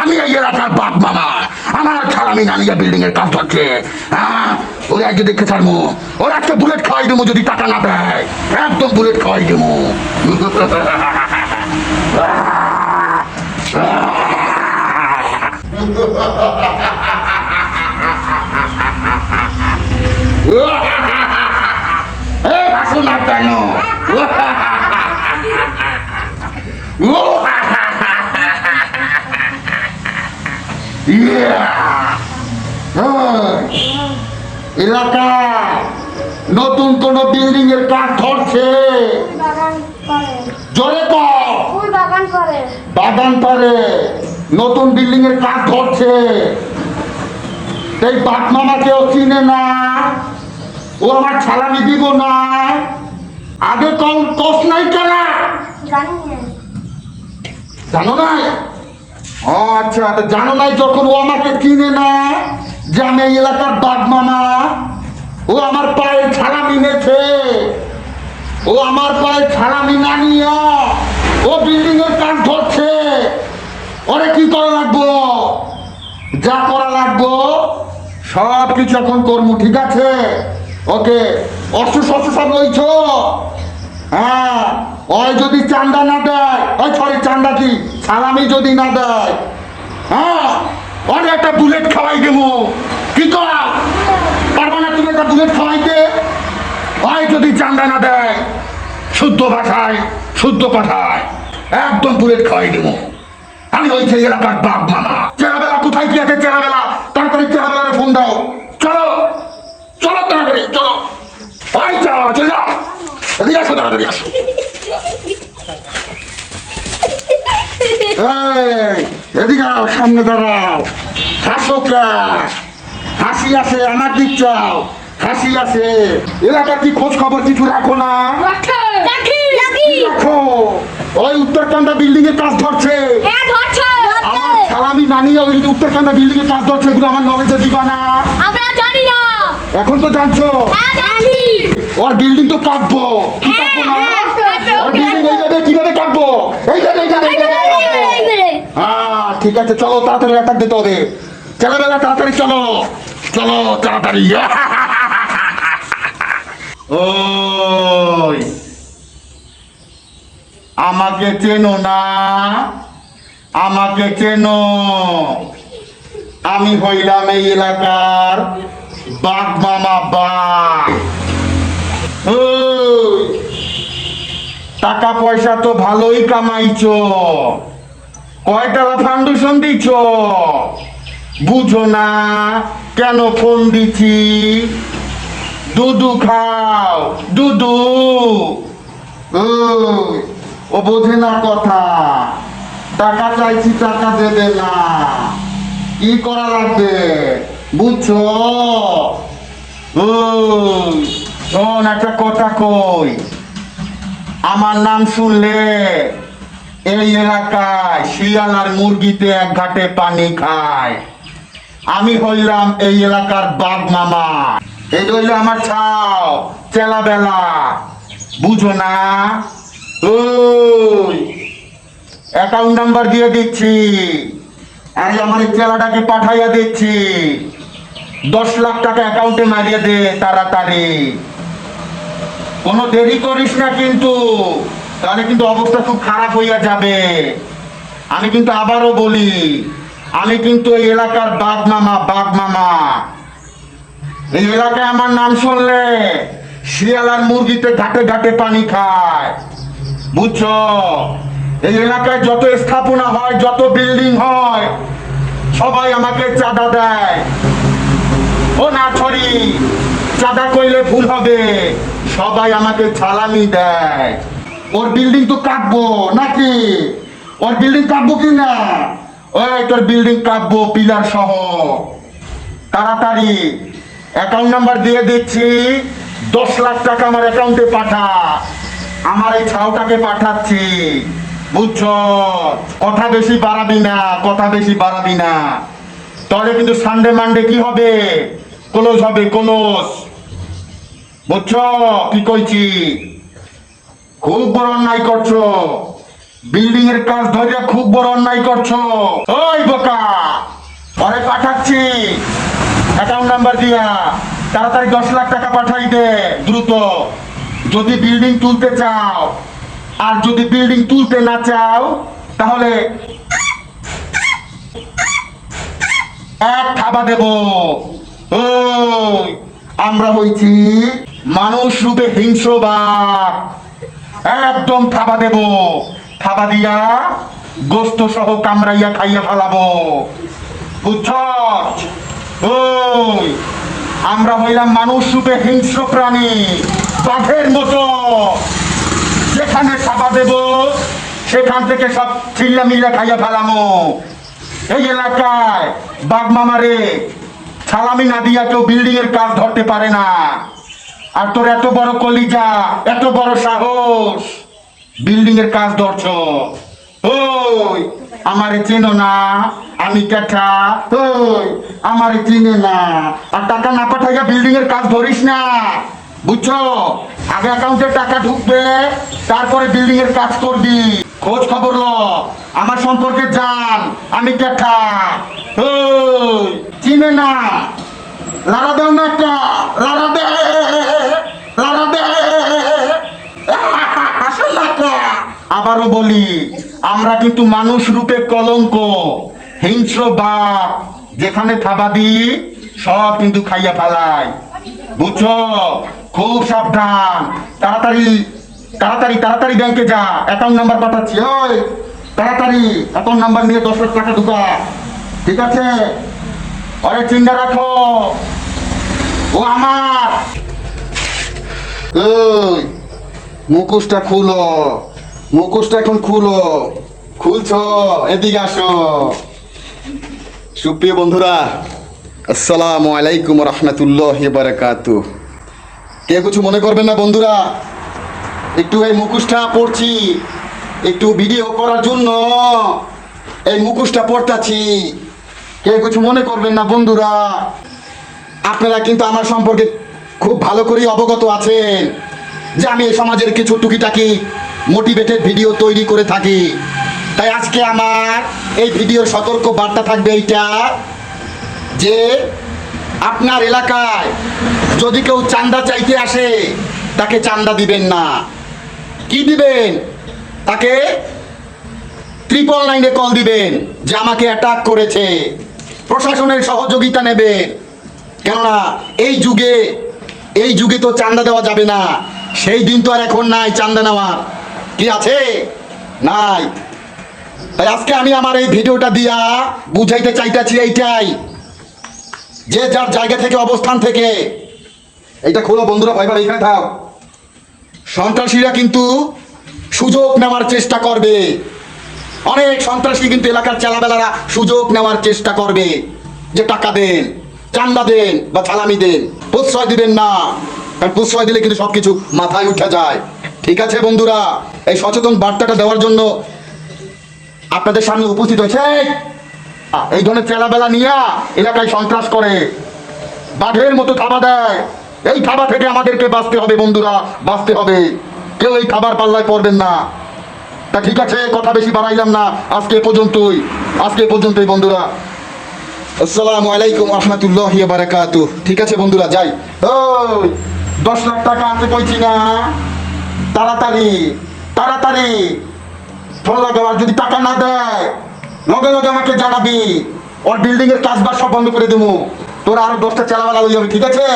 আমি এই এলাকার বাপ মামা, আমার ছাড়ামি নানিয়া বিল্ডিং এর কাজ ধরছে। হ্যাঁ, ওরা আজকে দেখে ছাড়বো, ওরা আজকে বুলেট খাওয়াই দেবো যদি টাকা না দেয়, একদম বুলেট খাওয়াই দেবো। আসুন না কেন? এলাকা নতুন কোন বিল্ডিং এর কাজ ধরছে, জোরে কর। বাগান পারে নতুন বিল্ডিং এর কাজ ধরছে। এই বাপ মামাকেও চিনে না, ও আমার ছালামি দিব না। আগে কস নাই কেন? জানো নাই? ও আচ্ছা, জানো নাই যখন ও আমাকে চিনে না যে আমি এই এলাকার বাপ মামা, ও আমার পায়ে ছালামি নেছে, ও আমার পায়ে ছালামি না নিয়া ও বিল্ডিং এর কাজ ধরছে। ওরে কি করা লাগবো? যা করা লাগবো সব কিছু এখন করবো, ঠিক আছে? ওকে, অস্ত্র শস্ত্র সব রয়েছ? হ্যাঁ, ওই যদি চান্দা না দেয়, ওই সরি চান্দা কি সালামি যদি না দেয়, হ্যাঁ ওর একটা বুলেট খাওয়াই দেবো। কি করা পারবো না তুমি একটা বুলেট খাওয়াইতে? ওই যদি চান্দা না দেয়, শুদ্ধ ভাষায় শুদ্ধ কথায় একদম বুলেট খাওয়াই দেবো। আমি হয়েছে এলাকার বাপ মামা। চেরাবেলা কোথায় কি আছে? চেরাবেলা তাড়াতাড়ি চেরাবেলারে ফোন দাও। চলো চলো তাড়াতাড়ি চলো, ওই চলো চলে যাও, এদিকে আসো, তাড়াতাড়ি আসো। এদিকে আও, সামনে দাঁড়াও। হাসো ক্লাস, হাসি আছে আমার দিক চাও, হাসি আছে। এলাকার কি খোঁজ খবর কিছু রাখো না? রাখো। ওই উত্তরকান্দা বিল্ডিং এর কাজ ধরছে, আমার সালামি নানি ওই উত্তরকান্দা বিল্ডিং এর কাজ ধরছে, এগুলো আমার নলেজে দিবা না? এখন তো জানছো ওর বিল্ডিং তো কাটবো, কি কাটবো না? ওর বিল্ডিং এইভাবে কিভাবে কাটবো? এইভাবে। হ্যাঁ ঠিক আছে, চলো তাড়াতাড়ি অ্যাটাক দিতে হবে। ছেলেবেলা তাড়াতাড়ি চলো, চলো তাড়াতাড়ি। ওই আমাকে চেনো না? আমাকে চেনো? আমি হইলাম এই এলাকার বাঘ মামা বাঘ। টাকা পয়সা তো ভালোই কামাইছো, কয়টা ফাউন্ডেশন দিছ বুঝো না কেন ফোন দিছি? দুধু খাও, দুধু। ও বোঝে না কথা, টাকা চাইছি টাকা দেবে না, কি করা লাগবে বুঝছো? শোন একটা কথা কই, আমার নাম শুনলে এই এলাকায় শিয়াল আর মুরগিতে এক ঘাটে পানি খায়। আমি হইলাম এই এলাকার বাঘ মামা, এই হইলে আমার ছাও চেলা বেলা, বুঝো না? ওই অ্যাকাউন্ট নাম্বার দিয়ে দিচ্ছি, আরে আমার এই চেলাটাকে পাঠাইয়া দিচ্ছি, 10 লাখ টাকা অ্যাকাউন্টে মারিয়ে দে তাড়াতাড়ি। কোনো দেরি করিস না কিন্তু, তাহলে কিন্তু অবস্থা খুব খারাপ হইয়া যাবে। আমি কিন্তু আবারও বলি, আমি কিন্তু এই এলাকার বাঘ মামা, বাঘ মামা। এই এলাকায় আমার নাম শুনলে শিয়াল আর মুরগিতে ঘাটে ঘাটে পানি খায়, বুঝছো? এই এলাকায় যত স্থাপনা হয়, যত বিল্ডিং হয়, সবাই আমাকে চাঁদা দেয়। ও না ছড়ি, চাঁদা কইলে ভুল হবে, সবাই আমাকে সালামি দেয়। ওর বিল্ডিং তো কাটবো নাকি? ওর বিল্ডিং কাটবো কি না? ওই তোর বিল্ডিং কাটবো পিলার সহ। তাড়াতাড়ি অ্যাকাউন্ট নাম্বার দিয়ে দিচ্ছি, 10 লাখ টাকা আমার অ্যাকাউন্টে পাঠা। আমার এই ছাউটাকে পাঠাচ্ছি, বুঝছো? কথা বেশি বাড়াবি না, কথা বেশি বাড়াবি না, তাহলে কিন্তু সানডে মানডে কি হবে? ক্লোজ হবে, ক্লোজ। বুঝছো কি কইছি? খুব বড় অন্যায় করছো, বিল্ডিং এর কাজ ধরে খুব বড় অন্যায় করছো। ওই বোকা, পরে পাঠাচ্ছি অ্যাকাউন্ট নাম্বার দিয়া, তাড়াতাড়ি 10 লাখ টাকা পাঠাই দে দ্রুত, যদি বিল্ডিং তুলতে চাও। আর যদি বিল্ডিং তুলতে না চাও তাহলে এক থাবা দেব। ওই আমরা হইছি মানুষ রূপে হিংস্র বাঘ, একদম থাবা দেব, থাবা দিয়া গোস্ত সহ কামড়াইয়া খাইয়া ফেলাবো, বুঝছ? ওই আমরা হইলাম মানুষ রূপে হিংস্র প্রাণী, বাঘের মতো, যেখানে থাবা দেব সেখান থেকে সব চিল্লা মিল্লা খাইয়া ফেলামো। এই এলাকায় বাঘ মামারে সালামি না দিয়া কেউ বিল্ডিং এর কাজ ধরতে পারে না। আর তোর এত বড় কলিজা, এত বড় সাহস, বিল্ডিং এর কাজ ধরছ। ওই আমারে চেনো না, আমি কেঠা? ওই আমারে চিনে না, আর টাকা না পাঠাইয়া বিল্ডিং এর কাজ ধরিস না, বুঝছো? আগে অ্যাকাউন্টে টাকা ঢুকবে, তারপরে বিল্ডিং এর কাজ করবি। খোঁজ খবর ল, আমার সম্পর্কে জান, আমি কেঠা? ওই চিনে না? লারা দাও না একটা, লারা দে, লারা দে। আবারও বলি, আমরা কিন্তু মানুষ রূপে কলঙ্ক, হিংস্র বাঘ, যেখানে থাবা দিই সব কিন্তু খাইয়া ফেলায়, বুঝছো? খুব সাবধান, তাড়াতাড়ি তাড়াতাড়ি তাড়াতাড়ি ব্যাংকে যা, অ্যাকাউন্ট নাম্বার পাঠাচ্ছি। ওই তাড়াতাড়ি অ্যাকাউন্ট নাম্বার নিয়ে 10 লাখ টাকা ঢুকা, ঠিক আছে? অরে চিন্তা রাখো, ও আমার। ওই মুখোশটা খুলো, মুখোশটা এখন খুলো, খুলছো? এদিকে আসো। সুপ্রিয় বন্ধুরা, আসসালামু আলাইকুম রহমতুল্লাহি বারাকাতুহু। কেউ কিছু মনে করবেন না বন্ধুরা, একটু এই মুখোশটা পড়ছি, একটু ভিডিও করার জন্য এই মুখোশটা পড়তাছি, কেউ কিছু মনে করবেন না বন্ধুরা। আপনারা কিন্তু আমার সম্পর্কে খুব ভালো করেই অবগত আছেন যে আমি এই সমাজের কিছু টুকিটাকি মোটিভেটেড ভিডিও তৈরি করে থাকি। তাই আজকে আমার এই ভিডিওর সতর্ক বার্তা থাকবে এইটা, যে আপনার এলাকায় যদি কেউ চাঁদা চাইতে আসে তাকে চাঁদা দিবেন না। কি দিবেন? তাকে 999 কল দিবেন যে আমাকে অ্যাটাক করেছে, প্রশাসনের সহযোগিতা নেবেন। কেননা এই যুগে তো চাঁদা দেওয়া যাবে না, সেই দিন তো আর এখন নাই চাঁদা নেওয়ার, কি আছে? নাই। তাই আজকে আমি আমার এই ভিডিওটা দিয়া বুঝাইতে চাইতেছি এইটাই, যে যার জায়গা থেকে, অবস্থান থেকে, এইটা খোলো বন্ধুরা, ভাইবার এখানে থাক। সন্ত্রাসীরা কিন্তু সুযোগ নেওয়ার চেষ্টা করবে, অনেক সন্ত্রাসী কিন্তু এলাকার চেলাবেলারা সুযোগ নেওয়ার চেষ্টা করবে, যে টাকা দেন, চান্দা দেন বা সালামি দেন, প্রশ্রয় দিবেন না, কারণ প্রশ্রয় দিলে কিন্তু সবকিছু মাথায় উঠে যায়। ঠিক আছে বন্ধুরা, এই সচেতন বার্তাটা দেওয়ার জন্য আপনাদের সামনে উপস্থিত হয়েছে। এই ধরনের চেলাবেলা নিয়ে এলাকায় সন্ত্রাস করে, বাঘের মতো থাবা দেয়, এই থাবা থেকে আমাদেরকে বাঁচতে হবে বন্ধুরা, বাঁচতে হবে। কেউ এই খাবার পাল্লায় পড়বেন না। তা ঠিক আছে, কথা বেশি বাড়াইলাম না, আজকে পর্যন্তই বন্ধুরা। আসসালামু আলাইকুম রহমতুল্লাহি ওয়া বারাকাতুহু। ঠিক আছে বন্ধুরা, যাই। ওই 10 লাখ টাকা আনতে কইছি না, তাড়াতাড়ি তাড়াতাড়ি ফোন লাগাবার। যদি টাকা না দেয় লগে লগে আমাকে জানাবি, ওর বিল্ডিং এর কাজ বাজ সব বন্ধ করে দেবো, তোরা আরো 10টা চালাওয়ালা হয়ে যাবে, ঠিক আছে?